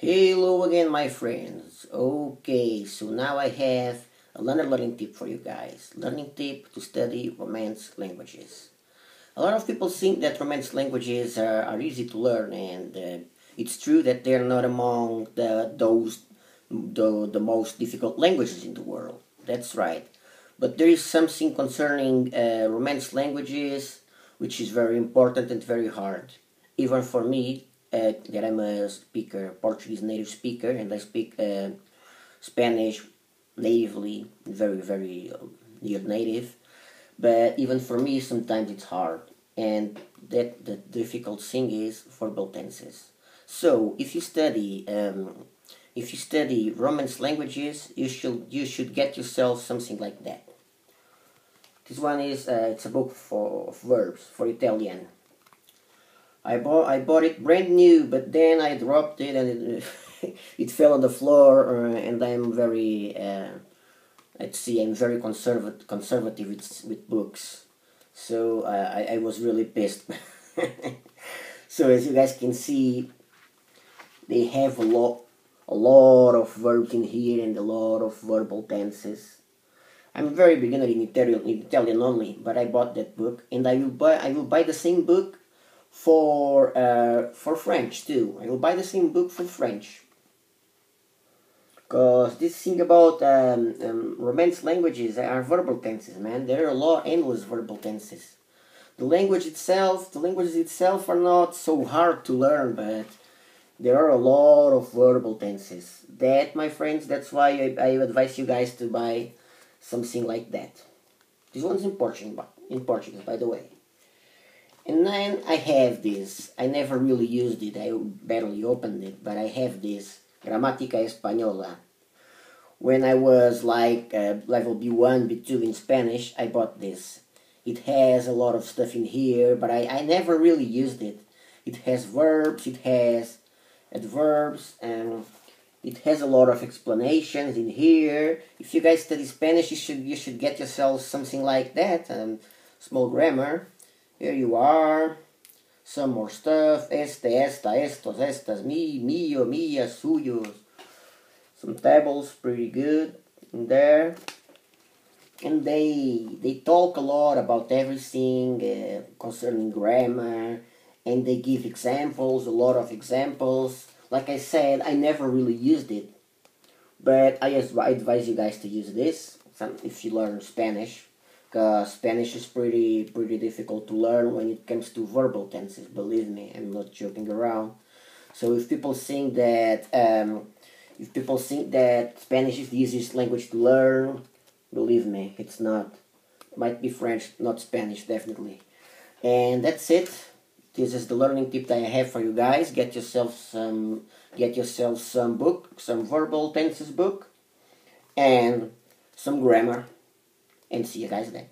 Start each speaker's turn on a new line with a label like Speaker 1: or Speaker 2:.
Speaker 1: Hello again, my friends. Okay, so now I have another learning tip for you guys. Learning tip to study Romance languages. A lot of people think that Romance languages are easy to learn, and it's true that they're not among the most difficult languages in the world. That's right. But there is something concerning Romance languages which is very important and very hard, even for me, that I'm a speaker, Portuguese native speaker, and I speak Spanish natively, very near native. But even for me, sometimes it's hard, and that the difficult thing is verbal tenses. So if you study Romance languages, you should get yourself something like that. This one is it's a book of verbs for Italian. I bought it brand new, but then I dropped it and it fell on the floor. And I'm very let's see, I'm very conservative with books, so I was really pissed. So as you guys can see, they have a lot of verbs in here and a lot of verbal tenses. I'm a very beginner in Italian only, but I bought that book, and I will buy the same book for French too. I will buy the same book for French, because this thing about Romance languages are verbal tenses, man. There are a lot endless verbal tenses. The languages itself are not so hard to learn, but there are a lot of verbal tenses. That, my friends, that's why I advise you guys to buy something like that. This one's in Portuguese, by the way. And then I have this. I never really used it. I barely opened it, but I have this Gramática Española. When I was like level B1, B2 in Spanish, I bought this. It has a lot of stuff in here, but I never really used it. It has verbs, it has adverbs, and it has a lot of explanations in here. If you guys study Spanish, you should get yourself something like that. Small grammar. Here you are. Some more stuff. Esta, estos, estas, mío, mía, suyos. Some tables, pretty good in there. And they talk a lot about everything concerning grammar, and they give examples, a lot of examples. Like I said, I never really used it, but I advise you guys to use this if you learn Spanish, because Spanish is pretty difficult to learn when it comes to verbal tenses. Believe me, I'm not joking around. So if people think that Spanish is the easiest language to learn, believe me, it's not. It might be French, not Spanish, definitely. And that's it. This is the learning tip that I have for you guys. Get yourself some book, some verbal tenses book, and some grammar. And see you guys then.